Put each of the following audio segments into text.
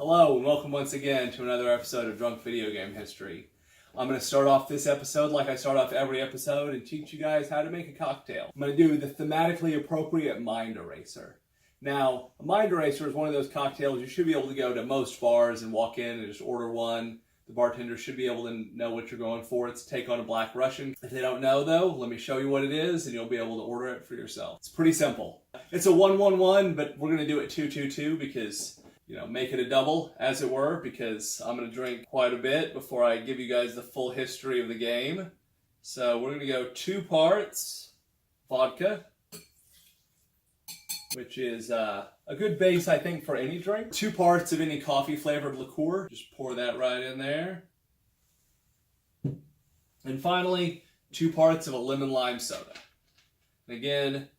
Hello and welcome once again to another episode of Drunk Video Game History. I'm going to start off this episode like I start off every episode and teach you guys how to make a cocktail. I'm going to do the thematically appropriate Mind Eraser. Now, a Mind Eraser is one of those cocktails you should be able to go to most bars and walk in and just order one. The bartender should be able to know what you're going for. It's Take on a Black Russian. If they don't know though, let me show you what it is and you'll be able to order it for yourself. It's pretty simple. It's a 1-1-1, but we're going to do it 2-2-2 because make it a double, as it were, because I'm going to drink quite a bit before I give you guys the full history of the game. So we're going to go 2 parts vodka, which is a good base, I think, for any drink. 2 parts of any coffee-flavored liqueur. Just pour that right in there. And finally, 2 parts of a lemon-lime soda. And again,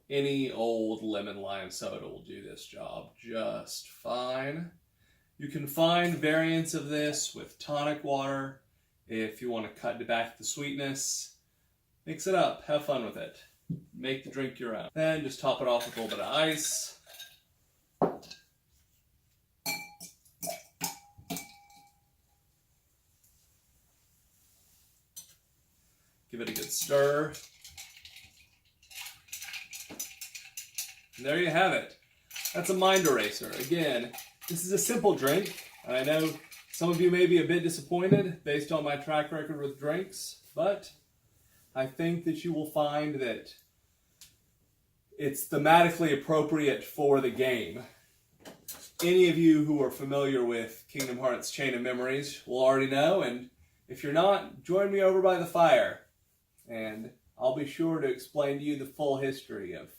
any old lemon lime soda will do this job just fine. You can find variants of this with tonic water if you want to cut back the sweetness. Mix it up, have fun with it. Make the drink your own. Then just top it off with a little bit of ice. Give it a good stir. And there you have it. That's a Mind Eraser. Again, this is a simple drink. I know some of you may be a bit disappointed based on my track record with drinks, but I think that you will find that it's thematically appropriate for the game. Any of you who are familiar with Kingdom Hearts Chain of Memories will already know, and if you're not, join me over by the fire, and I'll be sure to explain to you the full history of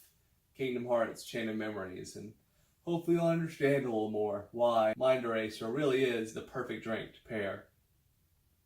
Kingdom Hearts Chain of Memories, and hopefully you'll understand a little more why Mind Eraser really is the perfect drink to pair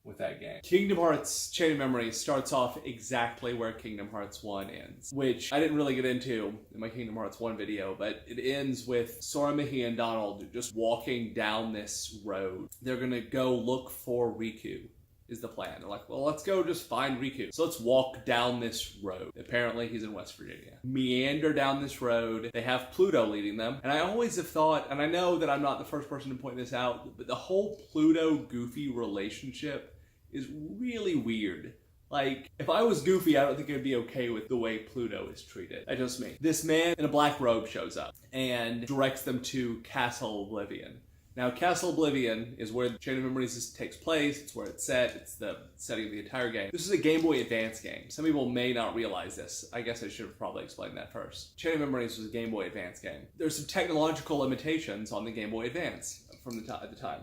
with that game. Kingdom Hearts Chain of Memories starts off exactly where Kingdom Hearts 1 ends, which I didn't really get into in my Kingdom Hearts 1 video, but it ends with Sora, Mickey, and Donald just walking down this road. They're gonna go look for Riku. Is the plan. They're like, well, let's go just find Riku. So let's walk down this road. Apparently he's in West Virginia. Meander down this road. They have Pluto leading them. And I always have thought, and I know that I'm not the first person to point this out, but the whole Pluto-Goofy relationship is really weird. Like, if I was Goofy, I don't think I'd be okay with the way Pluto is treated. That's just me. This man in a black robe shows up and directs them to Castle Oblivion. Now, Castle Oblivion is where the Chain of Memories takes place. It's where it's set. It's the setting of the entire game. This is a Game Boy Advance game. Some people may not realize this. I guess I should have probably explained that first. Chain of Memories was a Game Boy Advance game. There's some technological limitations on the Game Boy Advance at the time.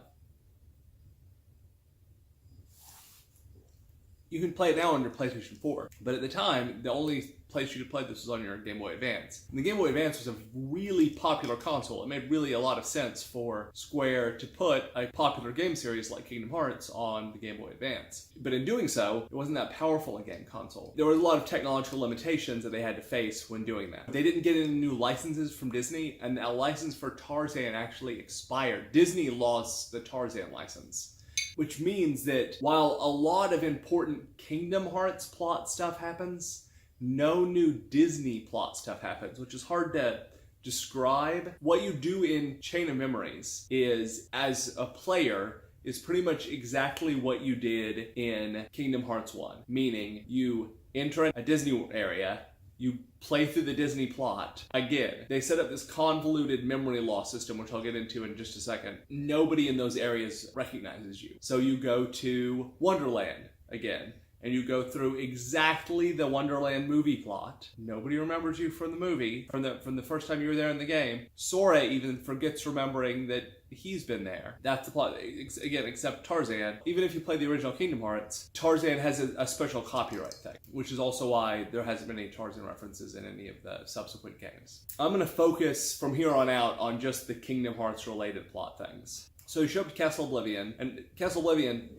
You can play it now on your PlayStation 4, but at the time, the only place you could play this was on your Game Boy Advance. And the Game Boy Advance was a really popular console. It made really a lot of sense for Square to put a popular game series like Kingdom Hearts on the Game Boy Advance. But in doing so, it wasn't that powerful a game console. There were a lot of technological limitations that they had to face when doing that. They didn't get any new licenses from Disney, and a license for Tarzan actually expired. Disney lost the Tarzan license. Which means that while a lot of important Kingdom Hearts plot stuff happens, no new Disney plot stuff happens, which is hard to describe. What you do in Chain of Memories is, as a player, is pretty much exactly what you did in Kingdom Hearts 1. Meaning, you enter a Disney area, you play through the Disney plot. Again, they set up this convoluted memory loss system, which I'll get into in just a second. Nobody in those areas recognizes you. So you go to Wonderland again, and you go through exactly the Wonderland movie plot. Nobody remembers you from the movie, from the first time you were there in the game. Sora even forgets remembering that he's been there. That's the plot. Again, except Tarzan. Even if you play the original Kingdom Hearts, Tarzan has a special copyright thing, which is also why there hasn't been any Tarzan references in any of the subsequent games. I'm going to focus from here on out on just the Kingdom Hearts related plot things. So you show up to Castle Oblivion, and Castle Oblivion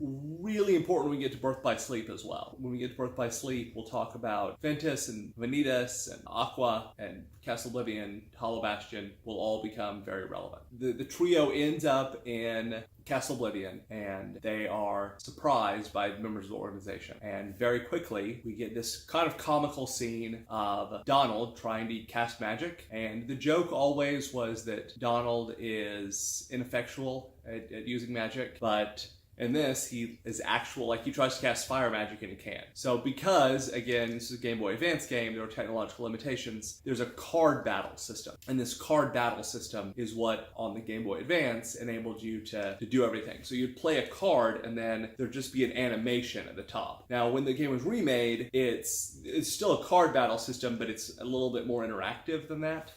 really important when we get to Birth by Sleep as well. When we get to Birth by Sleep, we'll talk about Ventus and Vanitas and Aqua and Castle Oblivion, Hollow Bastion will all become very relevant. The trio ends up in Castle Oblivion, and they are surprised by members of the organization. And very quickly, we get this kind of comical scene of Donald trying to cast magic. And the joke always was that Donald is ineffectual at using magic, but in this, he is actual, like he tries to cast fire magic and he can't. So because, again, this is a Game Boy Advance game, there are technological limitations, there's a card battle system. And this card battle system is what, on the Game Boy Advance, enabled you to do everything. So you'd play a card and then there'd just be an animation at the top. Now, when the game was remade, it's still a card battle system, but it's a little bit more interactive than that.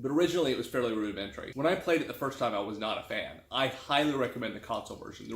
But originally it was fairly rudimentary. When I played it the first time, I was not a fan. I highly recommend the console version. They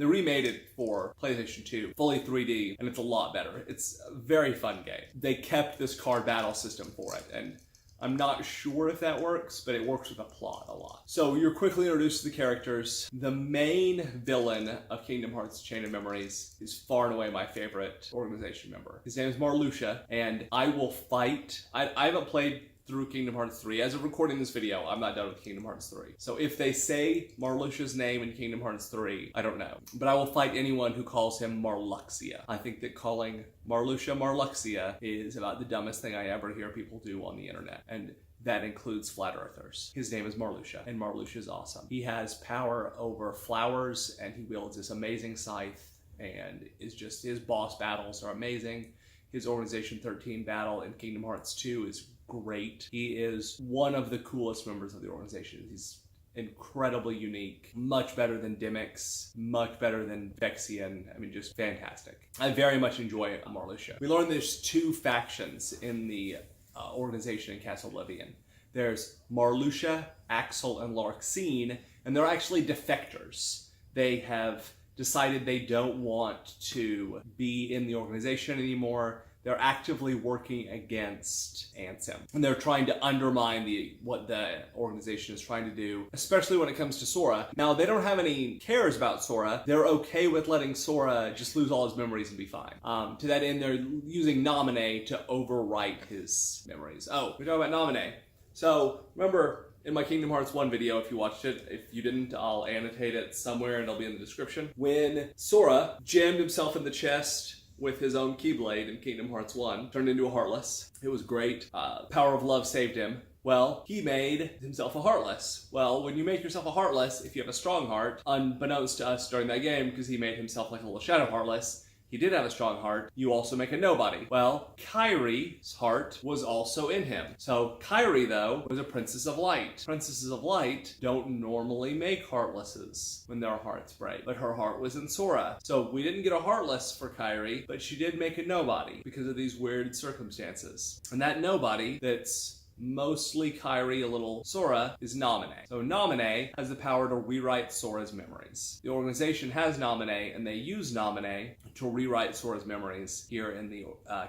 remade it for PlayStation 2, fully 3D, and it's a lot better. It's a very fun game. They kept this card battle system for it, and I'm not sure if that works, but it works with the plot a lot. So you're quickly introduced to the characters. The main villain of Kingdom Hearts Chain of Memories is far and away my favorite organization member. His name is Marluxia, and I will fight. I haven't played through Kingdom Hearts 3. As of recording this video, I'm not done with Kingdom Hearts 3. So if they say Marluxia's name in Kingdom Hearts 3, I don't know. But I will fight anyone who calls him Marluxia. I think that calling Marluxia Marluxia is about the dumbest thing I ever hear people do on the internet. And that includes flat earthers. His name is Marluxia, and Marluxia is awesome. He has power over flowers, and he wields this amazing scythe, and his boss battles are amazing. His Organization 13 battle in Kingdom Hearts 2 is great. He is one of the coolest members of the organization. He's incredibly unique, much better than Dimix, much better than Vexian. I mean, just fantastic. I very much enjoy Marluxia. We learned there's two factions in the organization in Castle Oblivion. There's Marluxia, Axel, and Larxene, and they're actually defectors. They have decided they don't want to be in the organization anymore. They're actively working against Ansem. And they're trying to undermine what the organization is trying to do, especially when it comes to Sora. Now, they don't have any cares about Sora. They're okay with letting Sora just lose all his memories and be fine. To that end, they're using Naminé to overwrite his memories. Oh, we're talking about Naminé. So, remember, in my Kingdom Hearts 1 video, if you watched it, if you didn't, I'll annotate it somewhere and it'll be in the description. When Sora jammed himself in the chest with his own Keyblade in Kingdom Hearts 1, turned into a Heartless. It was great. Power of Love saved him. Well, he made himself a Heartless. Well, when you make yourself a Heartless, if you have a strong heart, unbeknownst to us during that game, because he made himself like a little Shadow Heartless, he did have a strong heart, you also make a Nobody. Well, Kairi's heart was also in him. So Kairi, though, was a Princess of Light. Princesses of Light don't normally make Heartlesses when their hearts break, but her heart was in Sora. So we didn't get a Heartless for Kairi, but she did make a Nobody because of these weird circumstances. And that Nobody that's mostly Kairi, a little Sora, is Naminé. So Naminé has the power to rewrite Sora's memories. The organization has Naminé, and they use Naminé to rewrite Sora's memories here in the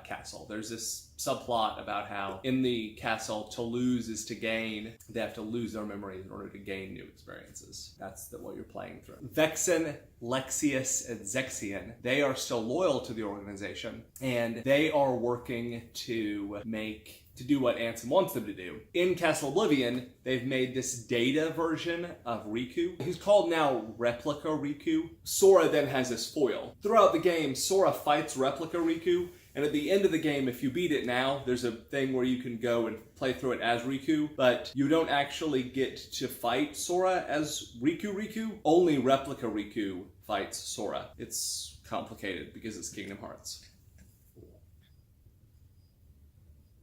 castle. There's this subplot about how in the castle, to lose is to gain. They have to lose their memories in order to gain new experiences. That's what you're playing through. Vexen, Lexaeus, and Zexion, they are still loyal to the organization, and they are working to do what Ansem wants them to do. In Castle Oblivion, they've made this data version of Riku. He's called now Replica Riku. Sora then has this foil. Throughout the game, Sora fights Replica Riku, and at the end of the game, if you beat it now, there's a thing where you can go and play through it as Riku, but you don't actually get to fight Sora as Riku. Only Replica Riku fights Sora. It's complicated because it's Kingdom Hearts.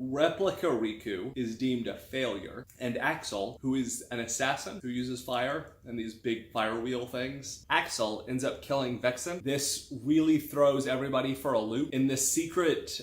Replica Riku is deemed a failure, and Axel, who is an assassin who uses fire and these big fire wheel things, Axel ends up killing Vexen. This really throws everybody for a loop. In this secret,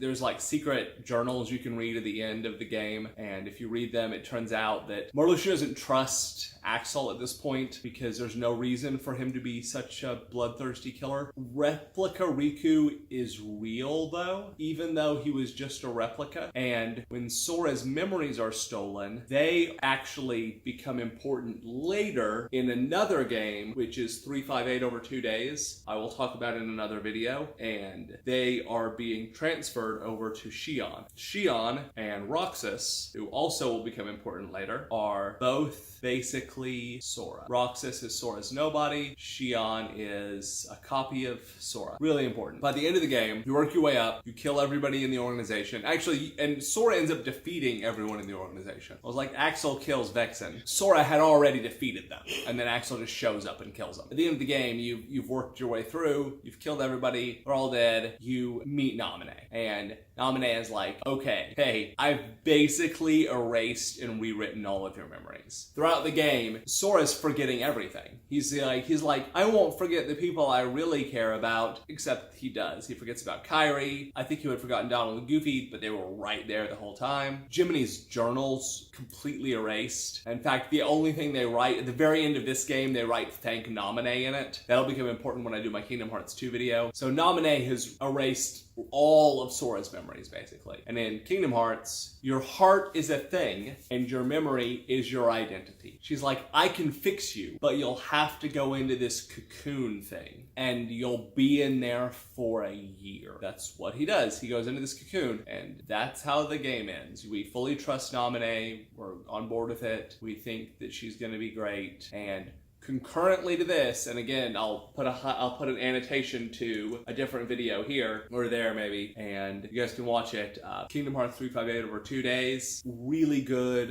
there's like secret journals you can read at the end of the game, and if you read them, it turns out that Marluxia doesn't trust Axel at this point because there's no reason for him to be such a bloodthirsty killer. Replica Riku is real, though, even though he was just a replica. replica. And when Sora's memories are stolen, they actually become important later in another game, which is 358 over 2 days. I will talk about it in another video. And they are being transferred over to Xion. Xion and Roxas, who also will become important later, are both basically Sora. Roxas is Sora's nobody. Xion is a copy of Sora. Really important. By the end of the game, you work your way up, you kill everybody in the organization. Actually, and Sora ends up defeating everyone in the organization. It was like Axel kills Vexen. Sora had already defeated them, and then Axel just shows up and kills them. At the end of the game, you've worked your way through, you've killed everybody, they're all dead, you meet Naminé. And Naminé is like, okay, hey, I've basically erased and rewritten all of your memories. Throughout the game, Sora's forgetting everything. He's like, I won't forget the people I really care about, except he does. He forgets about Kairi. I think he had forgotten Donald and Goofy, but they were right there the whole time. Jiminy's journals completely erased. In fact, the only thing they write at the very end of this game, they write thank Naminé in it. That'll become important when I do my Kingdom Hearts 2 video. So Naminé has erased all of Sora's memories, basically. And in Kingdom Hearts, your heart is a thing, and your memory is your identity. She's like, I can fix you, but you'll have to go into this cocoon thing, and you'll be in there for a year. That's what he does. He goes into this cocoon, and that's how the game ends. We fully trust Naminé. We're on board with it. We think that she's gonna be great, and concurrently to this, and again, I'll put an annotation to a different video here or there maybe, and you guys can watch it. Kingdom Hearts 358 over 2 days. Really good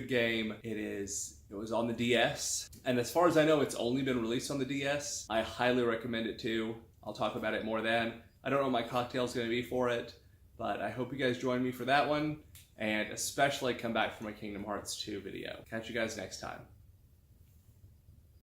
game. It was on the DS, and as far as I know, it's only been released on the DS. I highly recommend it too. I'll talk about it more then. I don't know what my cocktail's going to be for it, but I hope you guys join me for that one, and especially come back for my Kingdom Hearts 2 video. Catch you guys next time.